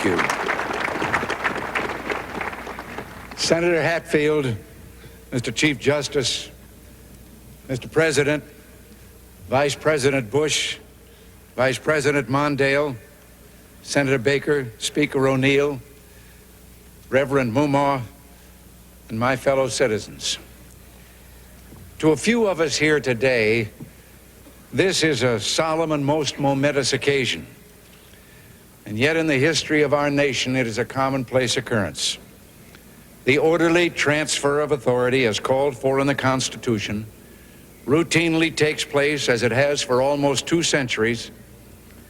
you. Senator Hatfield, Mr. Chief Justice, Mr. President, Vice President Bush, Vice President Mondale, Senator Baker, Speaker O'Neill, Reverend Mumaw, and my fellow citizens. To a few of us here today, this is a solemn and most momentous occasion. And yet in the history of our nation, it is a commonplace occurrence. The orderly transfer of authority as called for in the Constitution routinely takes place as it has for almost 2 centuries,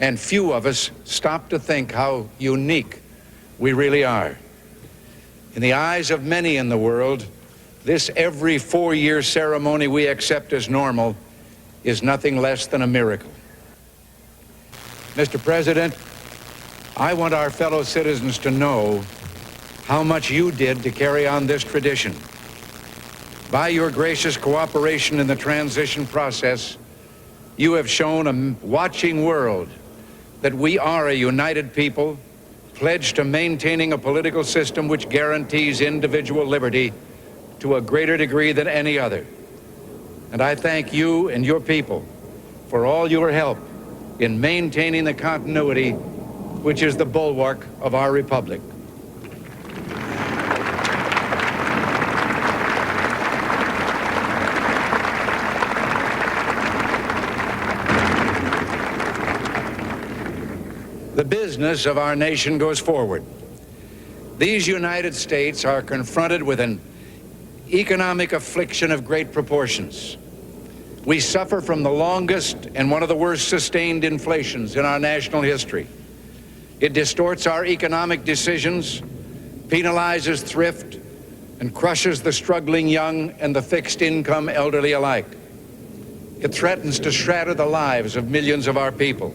and few of us stop to think how unique we really are. In the eyes of many in the world, this every 4-year ceremony we accept as normal is nothing less than a miracle. Mr. President, I want our fellow citizens to know how much you did to carry on this tradition. By your gracious cooperation in the transition process, you have shown a watching world that we are a united people, pledged to maintaining a political system which guarantees individual liberty to a greater degree than any other. And I thank you and your people for all your help in maintaining the continuity which is the bulwark of our republic. The business of our nation goes forward. These United States are confronted with an economic affliction of great proportions. We suffer from the longest and one of the worst sustained inflations in our national history. It distorts our economic decisions, penalizes thrift, and crushes the struggling young and the fixed-income elderly alike. It threatens to shatter the lives of millions of our people.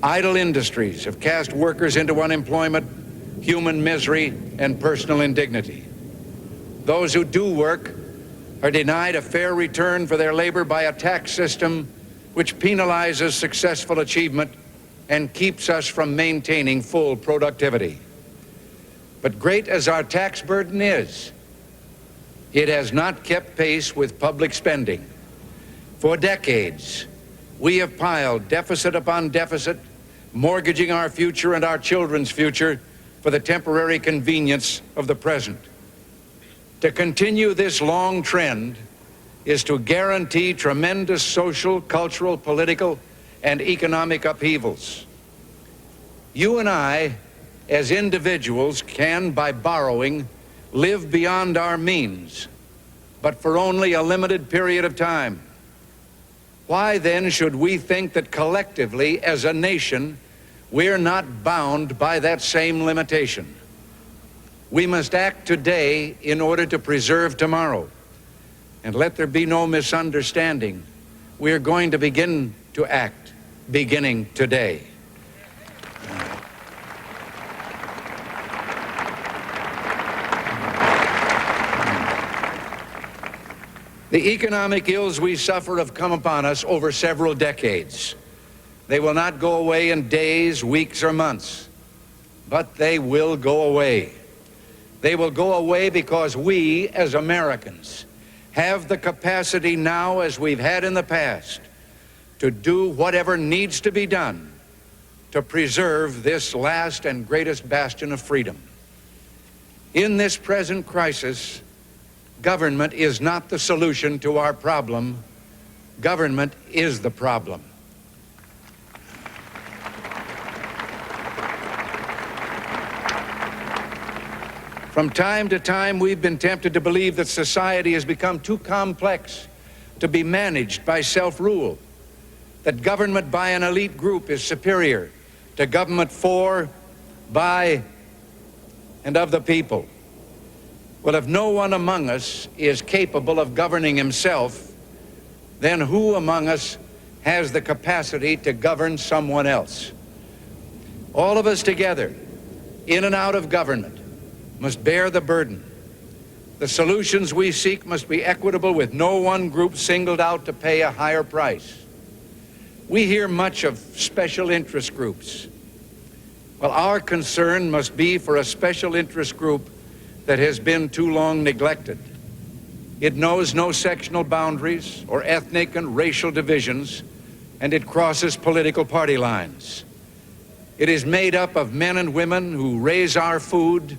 Idle industries have cast workers into unemployment, human misery, and personal indignity. Those who do work are denied a fair return for their labor by a tax system which penalizes successful achievement and keeps us from maintaining full productivity. But great as our tax burden is, it has not kept pace with public spending. For decades, we have piled deficit upon deficit, mortgaging our future and our children's future for the temporary convenience of the present. To continue this long trend is to guarantee tremendous social, cultural, political, and economic upheavals. You and I, as individuals, can, by borrowing, live beyond our means, but for only a limited period of time. Why then should we think that collectively, as a nation, we're not bound by that same limitation? We must act today in order to preserve tomorrow. And let there be no misunderstanding. We're going to begin to act beginning today. The economic ills we suffer have come upon us over several decades. They will not go away in days, weeks, or months, but they will go away. They will go away because we, as Americans, have the capacity now, as we've had in the past, to do whatever needs to be done to preserve this last and greatest bastion of freedom. In this present crisis, government is not the solution to our problem. Government is the problem. From time to time, we've been tempted to believe that society has become too complex to be managed by self-rule, that government by an elite group is superior to government for, by, and of the people. Well, if no one among us is capable of governing himself, then who among us has the capacity to govern someone else? All of us together, in and out of government, must bear the burden. The solutions we seek must be equitable, with no one group singled out to pay a higher price. We hear much of special interest groups. Well, our concern must be for a special interest group that has been too long neglected. It knows no sectional boundaries or ethnic and racial divisions, and it crosses political party lines. It is made up of men and women who raise our food,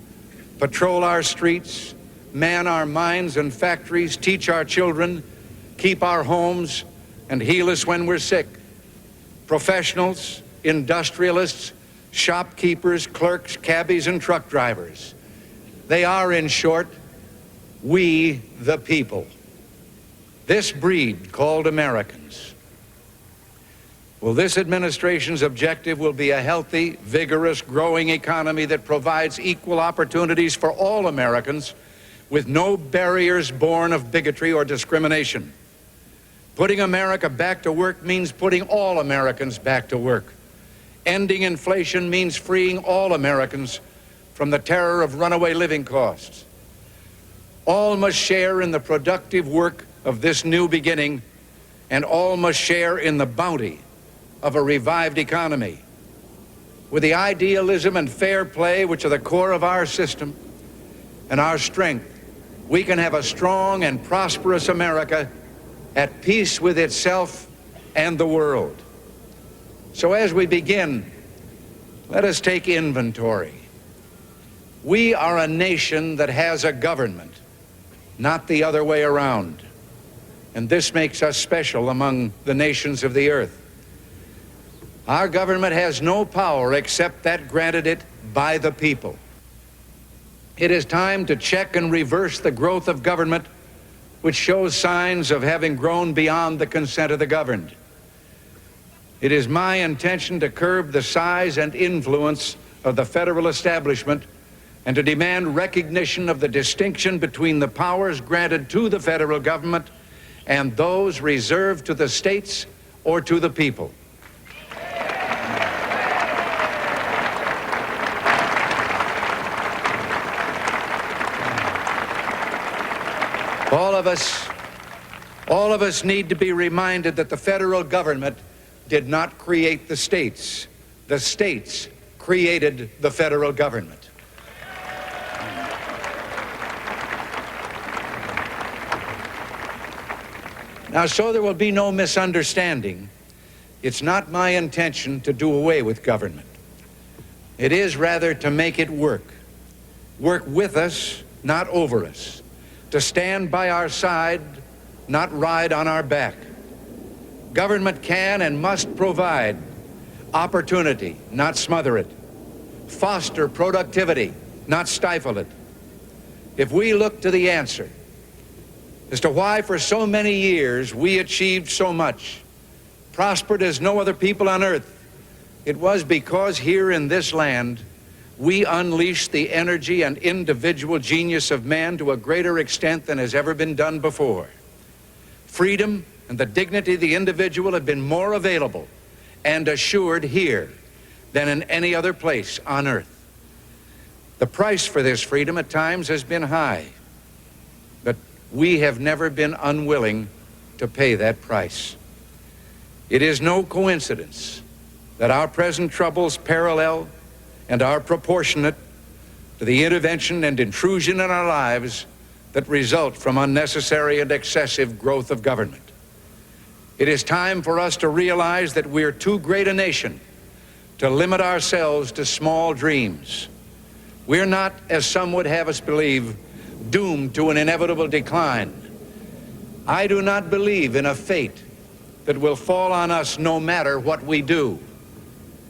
patrol our streets, man our mines and factories, teach our children, keep our homes, and heal us when we're sick. Professionals, industrialists, shopkeepers, clerks, cabbies, and truck drivers. They are, in short, we the people. This breed called Americans. Well, this administration's objective will be a healthy, vigorous, growing economy that provides equal opportunities for all Americans with no barriers born of bigotry or discrimination. Putting America back to work means putting all Americans back to work. Ending inflation means freeing all Americans from the terror of runaway living costs. All must share in the productive work of this new beginning, and all must share in the bounty of a revived economy. With the idealism and fair play which are the core of our system and our strength, we can have a strong and prosperous America at peace with itself and the world. So as we begin, let us take inventory. We are a nation that has a government, not the other way around. And this makes us special among the nations of the earth. Our government has no power except that granted it by the people. It is time to check and reverse the growth of government, which shows signs of having grown beyond the consent of the governed. It is my intention to curb the size and influence of the federal establishment and to demand recognition of the distinction between the powers granted to the federal government and those reserved to the states or to the people. All of us need to be reminded that the federal government did not create the states. The states created the federal government. Now, so there will be no misunderstanding, it's not my intention to do away with government. It is rather to make it work with us, not over us, to stand by our side, not ride on our back. Government can and must provide opportunity, not smother it. Foster productivity, not stifle it. If we look to the answer as to why for so many years we achieved so much, prospered as no other people on earth, it was because here in this land we unleashed the energy and individual genius of man to a greater extent than has ever been done before. Freedom and the dignity of the individual have been more available and assured here than in any other place on earth. The price for this freedom at times has been high, but we have never been unwilling to pay that price. It is no coincidence that our present troubles parallel and are proportionate to the intervention and intrusion in our lives that result from unnecessary and excessive growth of government. It is time for us to realize that we're too great a nation to limit ourselves to small dreams. We're not, as some would have us believe, doomed to an inevitable decline. I do not believe in a fate that will fall on us no matter what we do.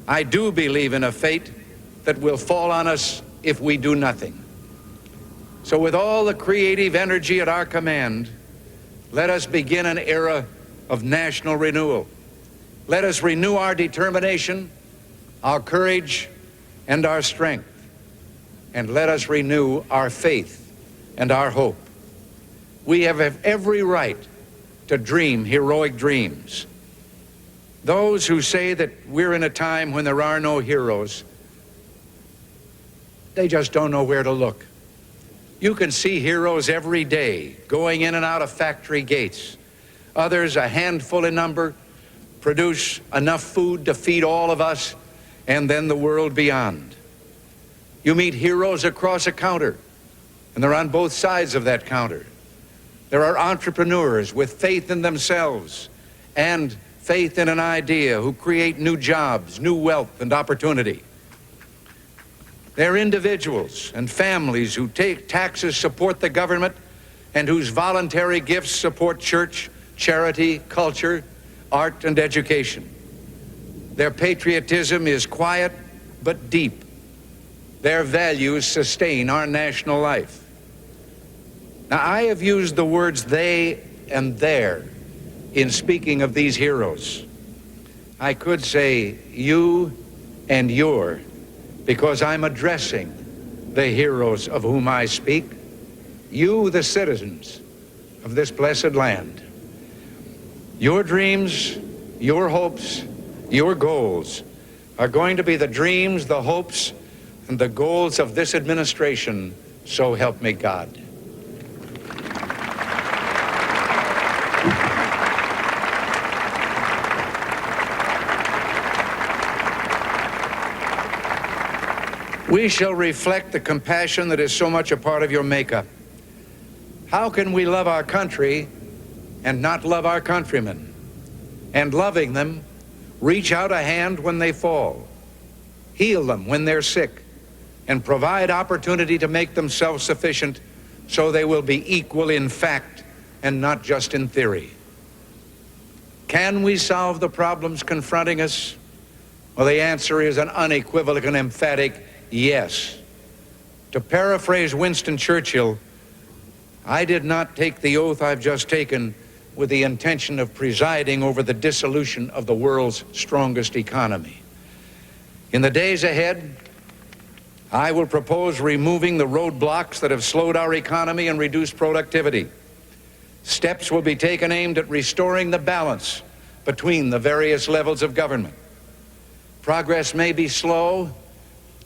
I do believe in a fate that will fall on us if we do nothing. So with all the creative energy at our command, let us begin an era of national renewal. Let us renew our determination, our courage, and our strength. And let us renew our faith and our hope. We have every right to dream heroic dreams. Those who say that we're in a time when there are no heroes, they just don't know where to look. You can see heroes every day going in and out of factory gates. Others, a handful in number, produce enough food to feed all of us and then the world beyond. You meet heroes across a counter, and they're on both sides of that counter. There are entrepreneurs with faith in themselves and faith in an idea who create new jobs, new wealth, and opportunity. There are individuals and families who take taxes, support the government, and whose voluntary gifts support church, charity, culture, art, and education. Their patriotism is quiet but deep. Their values sustain our national life. Now, I have used the words they and their in speaking of these heroes. I could say you and your, because I'm addressing the heroes of whom I speak, you, the citizens of this blessed land. Your dreams, your hopes, your goals are going to be the dreams, the hopes, and the goals of this administration, so help me God. We shall reflect the compassion that is so much a part of your makeup. How can we love our country and not love our countrymen? And loving them, reach out a hand when they fall, heal them when they're sick, and provide opportunity to make them self-sufficient so they will be equal in fact and not just in theory. Can we solve the problems confronting us? Well, the answer is an unequivocal and emphatic yes. To paraphrase Winston Churchill, I did not take the oath I've just taken with the intention of presiding over the dissolution of the world's strongest economy. In the days ahead, I will propose removing the roadblocks that have slowed our economy and reduced productivity. Steps will be taken aimed at restoring the balance between the various levels of government. Progress may be slow,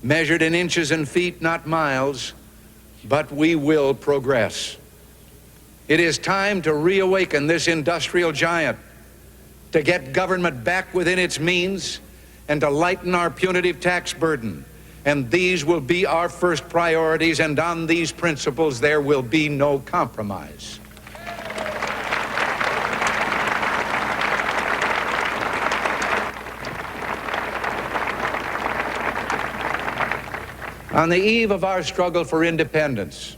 measured in inches and feet, not miles, but we will progress. It is time to reawaken this industrial giant, to get government back within its means, and to lighten our punitive tax burden. And these will be our first priorities, and on these principles there will be no compromise. On the eve of our struggle for independence,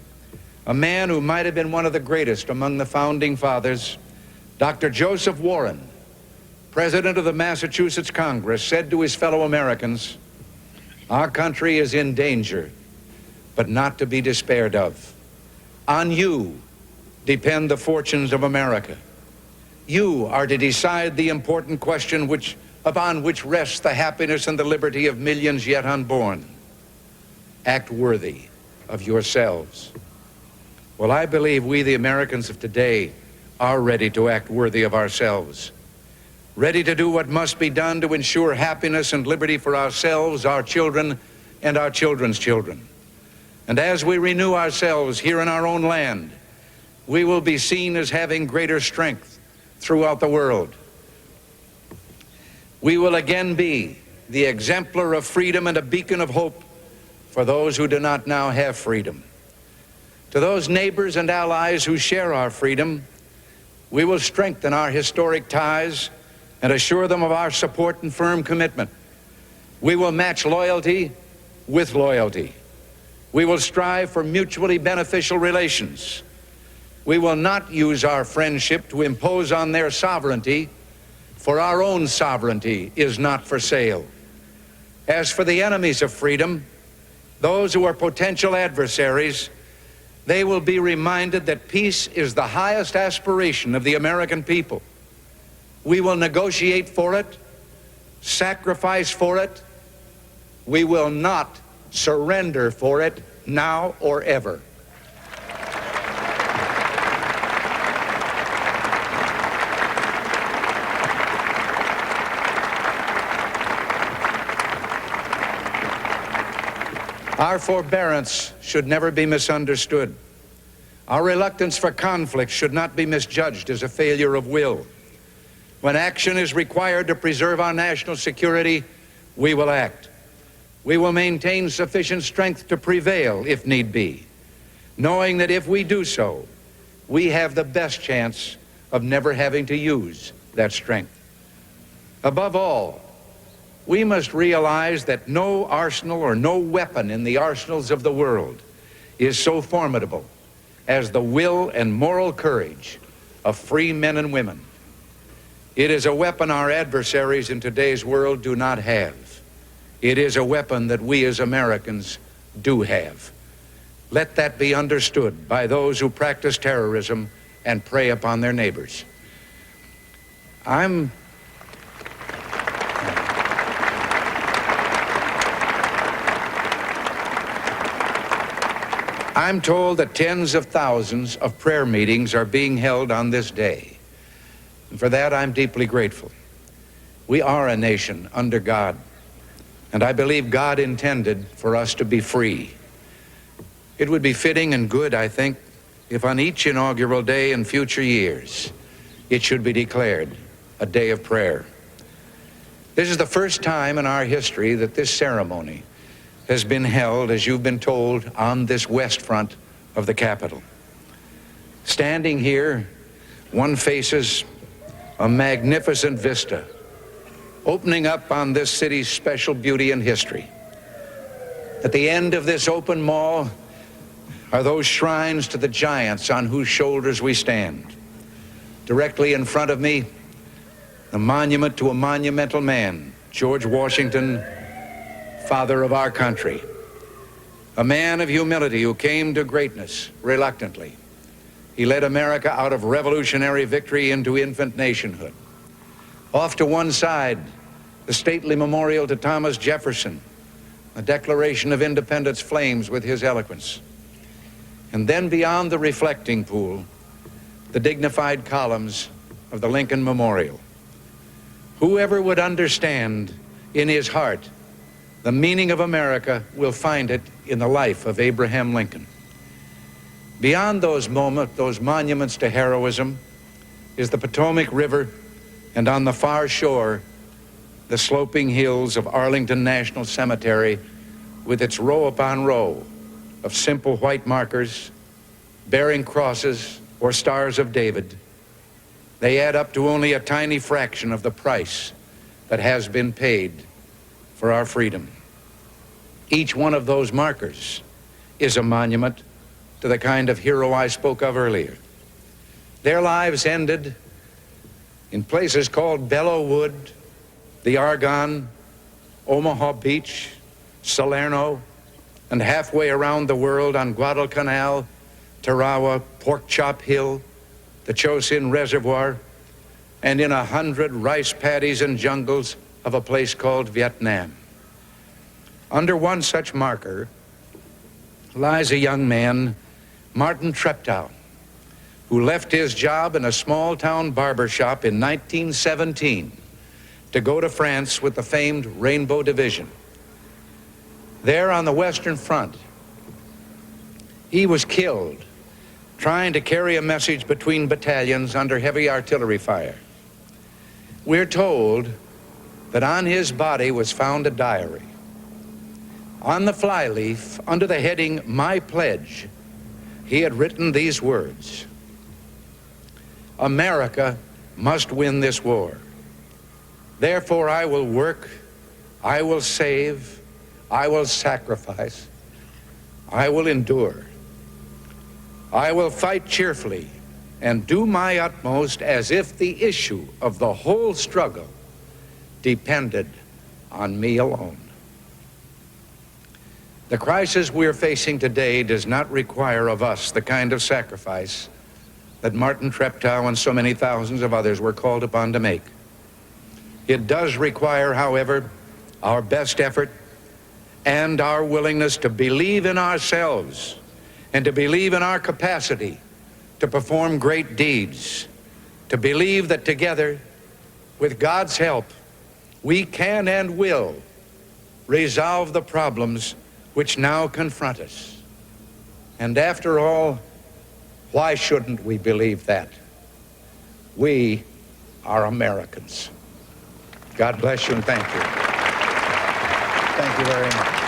a man who might have been one of the greatest among the founding fathers, Dr. Joseph Warren, president of the Massachusetts Congress, said to his fellow Americans, "Our country is in danger, but not to be despaired of. On you depend the fortunes of America. You are to decide the important question upon which rests the happiness and the liberty of millions yet unborn. Act worthy of yourselves." Well, I believe we, the Americans of today, are ready to act worthy of ourselves, ready to do what must be done to ensure happiness and liberty for ourselves, our children, and our children's children. And as we renew ourselves here in our own land, we will be seen as having greater strength throughout the world. We will again be the exemplar of freedom and a beacon of hope for those who do not now have freedom. To those neighbors and allies who share our freedom, we will strengthen our historic ties and assure them of our support and firm commitment. We will match loyalty with loyalty. We will strive for mutually beneficial relations. We will not use our friendship to impose on their sovereignty, for our own sovereignty is not for sale. As for the enemies of freedom, those who are potential adversaries, they will be reminded that peace is the highest aspiration of the American people. We will negotiate for it, sacrifice for it. We will not surrender for it now or ever. Our forbearance should never be misunderstood. Our reluctance for conflict should not be misjudged as a failure of will. When action is required to preserve our national security, we will act. We will maintain sufficient strength to prevail if need be, knowing that if we do so, we have the best chance of never having to use that strength. Above all, we must realize that no arsenal or no weapon in the arsenals of the world is so formidable as the will and moral courage of free men and women. It is a weapon our adversaries in today's world do not have. It is a weapon that we as Americans do have. Let that be understood by those who practice terrorism and prey upon their neighbors. I'm told that tens of thousands of prayer meetings are being held on this day. And for that, I'm deeply grateful. We are a nation under God, and I believe God intended for us to be free. It would be fitting and good, I think, if on each inaugural day in future years, it should be declared a day of prayer. This is the first time in our history that this ceremony has been held, as you've been told, on this west front of the Capitol. Standing here, one faces a magnificent vista opening up on this city's special beauty and history. At the end of this open mall are those shrines to the giants on whose shoulders we stand. Directly in front of me, the monument to a monumental man, George Washington, father of our country, a man of humility who came to greatness reluctantly. He led America out of revolutionary victory into infant nationhood. Off to one side, the stately memorial to Thomas Jefferson, the Declaration of Independence flames with his eloquence. And then beyond the reflecting pool, the dignified columns of the Lincoln Memorial. Whoever would understand in his heart the meaning of America will find it in the life of Abraham Lincoln. Beyond those monuments to heroism is the Potomac River, and on the far shore, the sloping hills of Arlington National Cemetery with its row upon row of simple white markers bearing crosses or stars of David. They add up to only a tiny fraction of the price that has been paid for our freedom. Each one of those markers is a monument to the kind of hero I spoke of earlier. Their lives ended in places called Belleau Wood, the Argonne, Omaha Beach, Salerno, and halfway around the world on Guadalcanal, Tarawa, Pork Chop Hill, the Chosin Reservoir, and in 100 rice paddies and jungles of a place called Vietnam. Under one such marker lies a young man, Martin Treptow, who left his job in a small-town barber shop in 1917 to go to France with the famed Rainbow Division. There on the Western Front, he was killed trying to carry a message between battalions under heavy artillery fire. We're told that on his body was found a diary. On the flyleaf, under the heading, "My Pledge," he had written these words: "America must win this war. Therefore I will work, I will save, I will sacrifice, I will endure. I will fight cheerfully and do my utmost as if the issue of the whole struggle depended on me alone." The crisis we're facing today does not require of us the kind of sacrifice that Martin Treptow and so many thousands of others were called upon to make. It does require, however, our best effort and our willingness to believe in ourselves and to believe in our capacity to perform great deeds, to believe that together, with God's help, we can and will resolve the problems which now confront us. And after all, why shouldn't we believe that? We are Americans. God bless you and thank you. Thank you very much.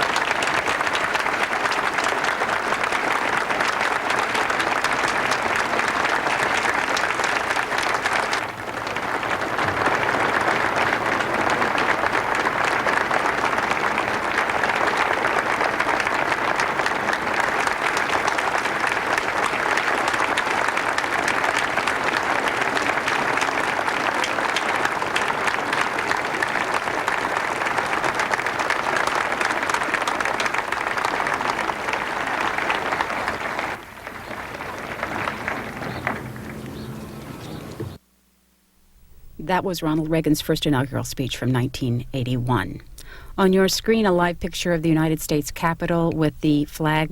That was Ronald Reagan's first inaugural speech from 1981. On your screen, a live picture of the United States Capitol with the flag